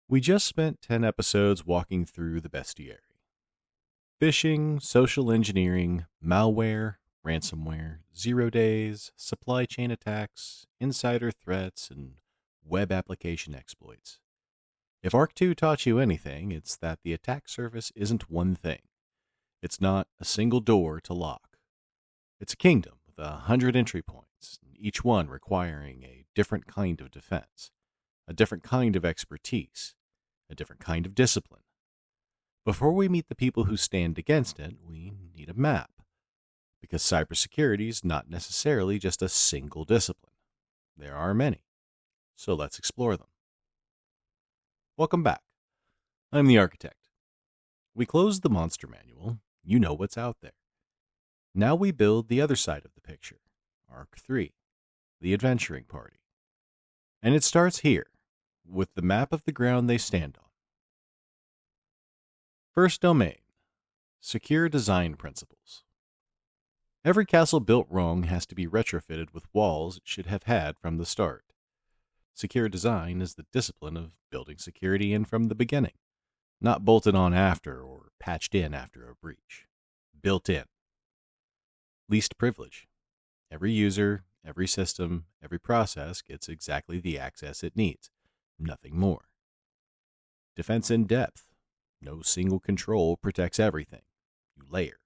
We just spent 10 episodes walking through the bestiary. Phishing, social engineering, malware, ransomware, 0 days, supply chain attacks, insider threats, and web application exploits. If ARC 2 taught you anything, it's that the attack surface isn't one thing. It's not a single door to lock. It's a kingdom with 100 entry points, each one requiring a different kind of defense, a different kind of expertise, a different kind of discipline. Before we meet the people who stand against it, we need a map, because cybersecurity is not necessarily just a single discipline. There are many, so let's explore them. Welcome back. I'm the architect. We closed the monster manual. You know what's out there. Now we build the other side of the picture, ARC 3, the adventuring party. And it starts here, with the map of the ground they stand on. First domain, secure design principles. Every castle built wrong has to be retrofitted with walls it should have had from the start. Secure design is the discipline of building security in from the beginning, not bolted on after or patched in after a breach. Built in. Least privilege. Every user, every system, every process gets exactly the access it needs, nothing more. Defense in depth. No single control protects everything. You layer,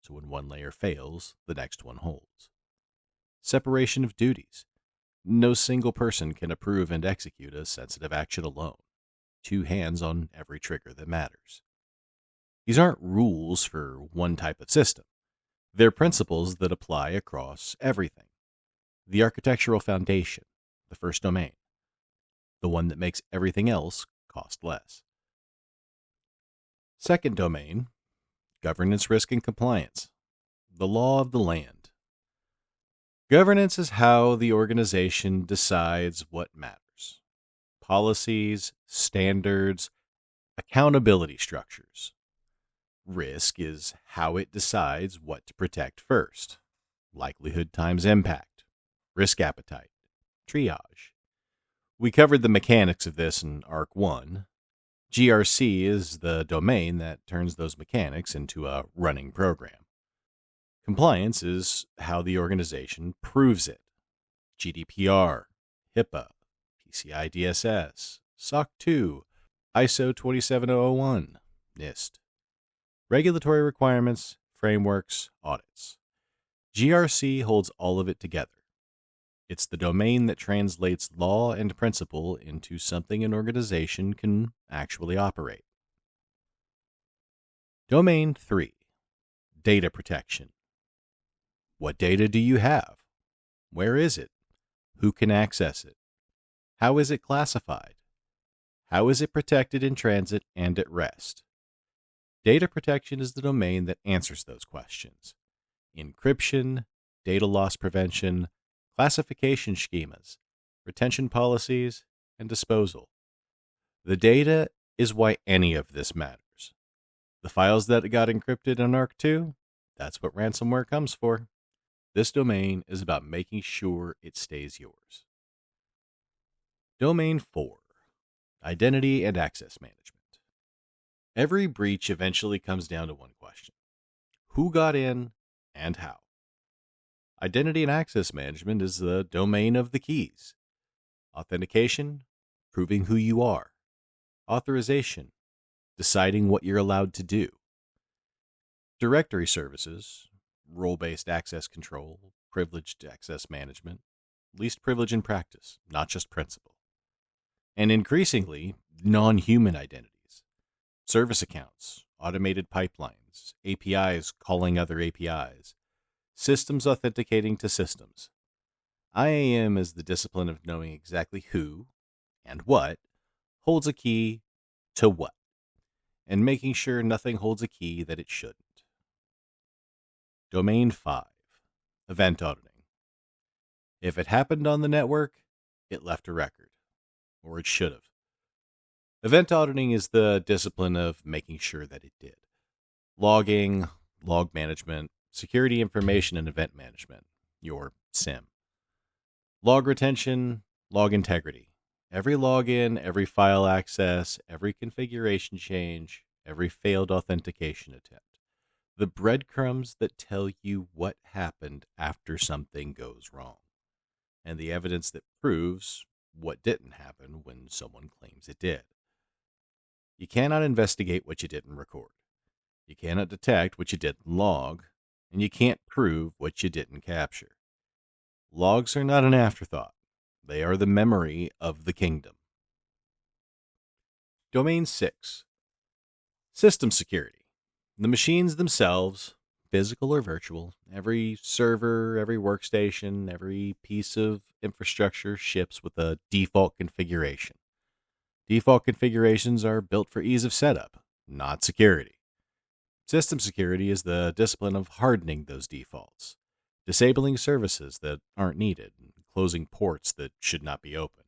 so when one layer fails, the next one holds. Separation of duties. No single person can approve and execute a sensitive action alone. 2 hands on every trigger that matters. These aren't rules for one type of system. They're principles that apply across everything. The architectural foundation, the first domain. The one that makes everything else cost less. Second domain, governance, risk, and compliance. The law of the land. Governance is how the organization decides what matters. Policies, standards, accountability structures. Risk is how it decides what to protect first. Likelihood times impact. Risk appetite. Triage. We covered the mechanics of this in ARC 1. GRC is the domain that turns those mechanics into a running program. Compliance is how the organization proves it. GDPR, HIPAA, PCI DSS, SOC 2, ISO 27001, NIST. Regulatory requirements, frameworks, audits. GRC holds all of it together. It's the domain that translates law and principle into something an organization can actually operate. Domain 3. Data protection. What data do you have? Where is it? Who can access it? How is it classified? How is it protected in transit and at rest? Data protection is the domain that answers those questions. Encryption, data loss prevention, classification schemas, retention policies, and disposal. The data is why any of this matters. The files that got encrypted in ARC 2, that's what ransomware comes for. This domain is about making sure it stays yours. Domain 4. Identity and access management. Every breach eventually comes down to one question. Who got in and how? Identity and access management is the domain of the keys. Authentication, proving who you are. Authorization, deciding what you're allowed to do. Directory services, role-based access control, privileged access management, least privilege in practice, not just principle. And increasingly, non-human identities. Service accounts, automated pipelines, APIs calling other APIs. Systems authenticating to systems. IAM is the discipline of knowing exactly who and what holds a key to what, and making sure nothing holds a key that it shouldn't. Domain 5. Event auditing. If it happened on the network, it left a record, or it should have. Event auditing is the discipline of making sure that it did. Logging, log management, security information and event management, your SIM. Log retention, log integrity, Every login, every file access, every configuration change, every failed authentication attempt. The breadcrumbs that tell you what happened after something goes wrong, and the evidence that proves what didn't happen when someone claims it did. You cannot investigate what you didn't record. You cannot detect what you didn't log, and you can't prove what you didn't capture. Logs are not an afterthought. They are the memory of the kingdom. Domain 6. System security. The machines themselves, physical or virtual, every server, every workstation, every piece of infrastructure ships with a default configuration. Default configurations are built for ease of setup, not security. System security is the discipline of hardening those defaults, disabling services that aren't needed, and closing ports that should not be open,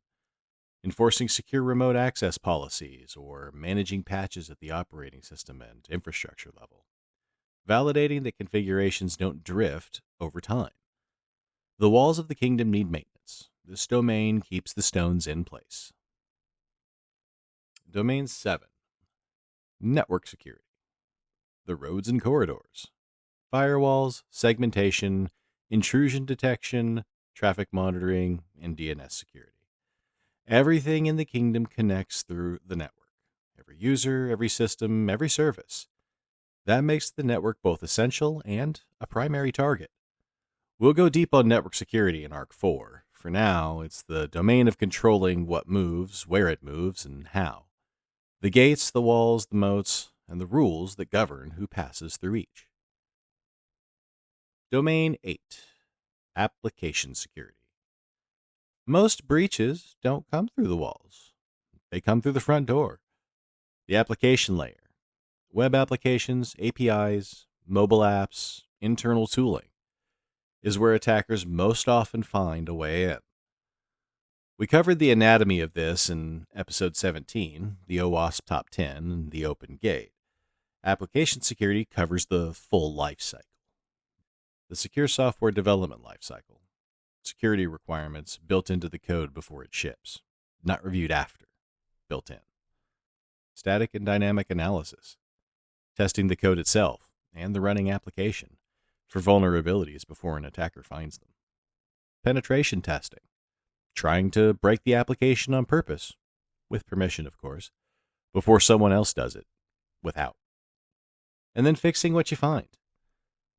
enforcing secure remote access policies, or managing patches at the operating system and infrastructure level, validating that configurations don't drift over time. The walls of the kingdom need maintenance. This domain keeps the stones in place. Domain 7. Network security. The roads and corridors. Firewalls, segmentation, intrusion detection, traffic monitoring, and DNS security. Everything in the kingdom connects through the network. Every user, every system, every service. That makes the network both essential and a primary target. We'll go deep on network security in ARC 4. For now, it's the domain of controlling what moves, where it moves, and how. The gates, the walls, the moats, and the rules that govern who passes through each. Domain 8. Application security. Most breaches don't come through the walls. They come through the front door. The application layer. Web applications, APIs, mobile apps, internal tooling is where attackers most often find a way in. We covered the anatomy of this in episode 17, the OWASP Top 10, and the Open Gate. Application security covers the full life cycle. The secure software development life cycle. Security requirements built into the code before it ships, not reviewed after, built in. Static and dynamic analysis. Testing the code itself and the running application for vulnerabilities before an attacker finds them. Penetration testing. Trying to break the application on purpose, with permission, of course, before someone else does it, without. And then fixing what you find.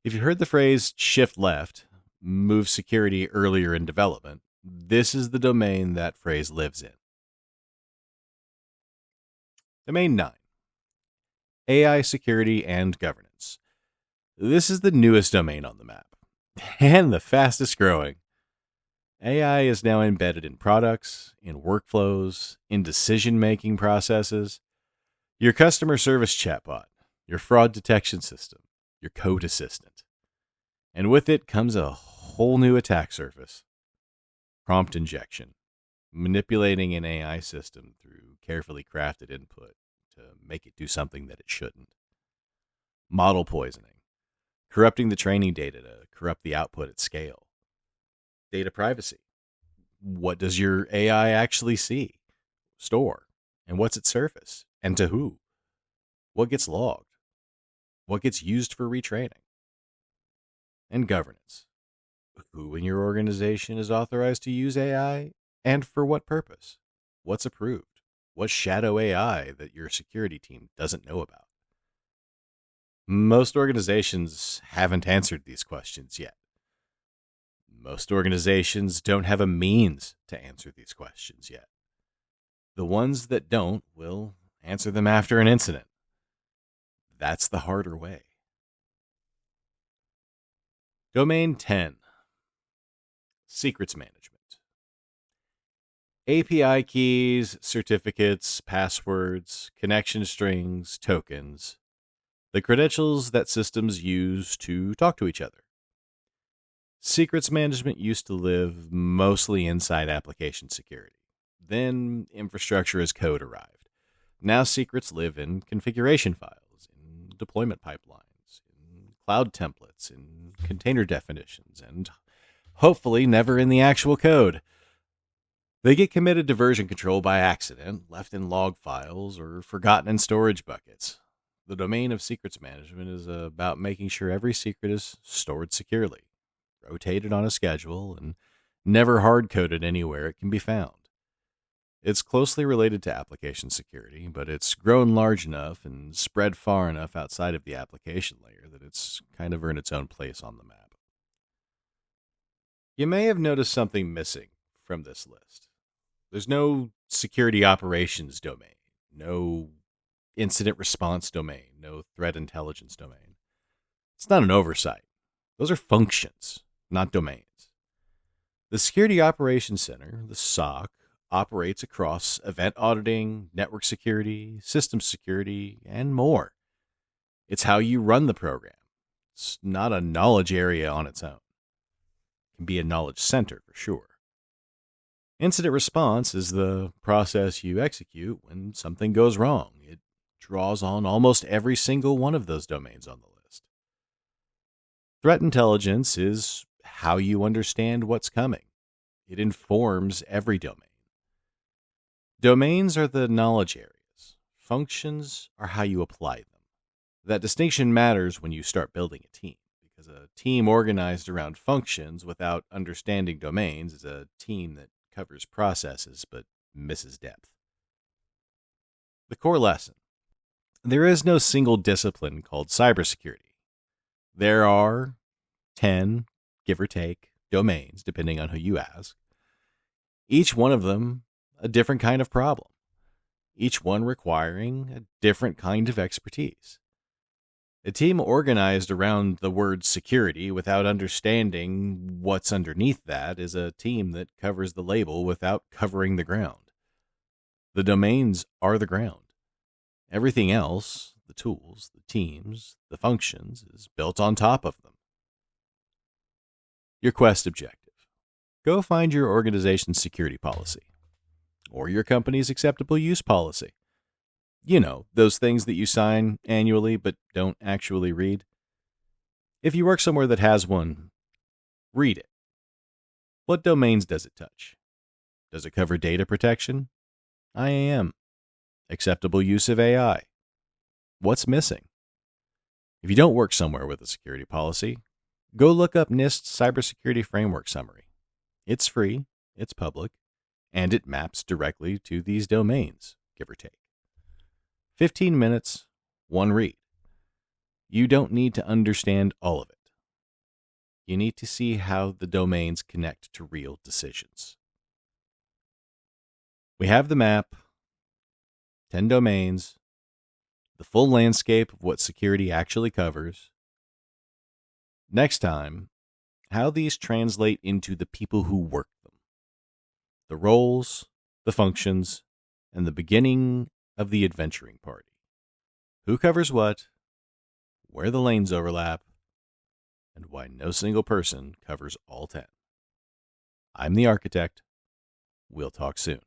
If you heard the phrase shift left, move security earlier in development, this is the domain that phrase lives in. Domain 9. AI security and governance. This is the newest domain on the map, and the fastest growing. AI is now embedded in products, in workflows, in decision-making processes. Your customer service chatbot, your fraud detection system, your code assistant. And with it comes a whole new attack surface. Prompt injection, manipulating an AI system through carefully crafted input to make it do something that it shouldn't. Model poisoning, corrupting the training data to corrupt the output at scale. Data privacy. What does your AI actually see, store, and what's its surface, and to who? What gets logged? What gets used for retraining? And governance. Who in your organization is authorized to use AI, and for what purpose? What's approved? What's shadow AI that your security team doesn't know about? Most organizations haven't answered these questions yet. Most organizations don't have a means to answer these questions yet. The ones that don't will answer them after an incident. That's the harder way. Domain 10. Secrets management. API keys, certificates, passwords, connection strings, tokens. The credentials that systems use to talk to each other. Secrets management used to live mostly inside application security. Then infrastructure as code arrived. Now secrets live in configuration files, in deployment pipelines, in cloud templates, in container definitions, and hopefully never in the actual code. They get committed to version control by accident, left in log files, or forgotten in storage buckets. The domain of secrets management is about making sure every secret is stored securely, rotated on a schedule, and never hard-coded anywhere it can be found. It's closely related to application security, but it's grown large enough and spread far enough outside of the application layer that it's kind of earned its own place on the map. You may have noticed something missing from this list. There's no security operations domain, no incident response domain, no threat intelligence domain. It's not an oversight. Those are functions, not domains. The Security Operations Center, the SOC, operates across event auditing, network security, system security, and more. It's how you run the program. It's not a knowledge area on its own. It can be a knowledge center for sure. Incident response is the process you execute when something goes wrong. It draws on almost every single one of those domains on the list. Threat intelligence is how you understand what's coming. It informs every domain. Domains are the knowledge areas. Functions are how you apply them. That distinction matters when you start building a team, because a team organized around functions without understanding domains is a team that covers processes but misses depth. The core lesson. There is no single discipline called cybersecurity. There are 10, give or take, domains, depending on who you ask. Each one of them a different kind of problem, each one requiring a different kind of expertise. A team organized around the word security without understanding what's underneath that is a team that covers the label without covering the ground. The domains are the ground. Everything else, the tools, the teams, the functions, is built on top of them. Your quest objective. Go find your organization's security policy, or your company's acceptable use policy. You know, those things that you sign annually but don't actually read. If you work somewhere that has one, read it. What domains does it touch? Does it cover data protection? IAM. Acceptable use of AI. What's missing? If you don't work somewhere with a security policy, go look up NIST's Cybersecurity Framework Summary. It's free, it's public, and it maps directly to these domains, give or take. 15 minutes, one read. You don't need to understand all of it. You need to see how the domains connect to real decisions. We have the map, 10 domains, the full landscape of what security actually covers. Next time, how these translate into the people who work them. The roles, the functions, and the beginning of the adventuring party. Who covers what, where the lanes overlap, and why no single person covers all 10. I'm the architect. We'll talk soon.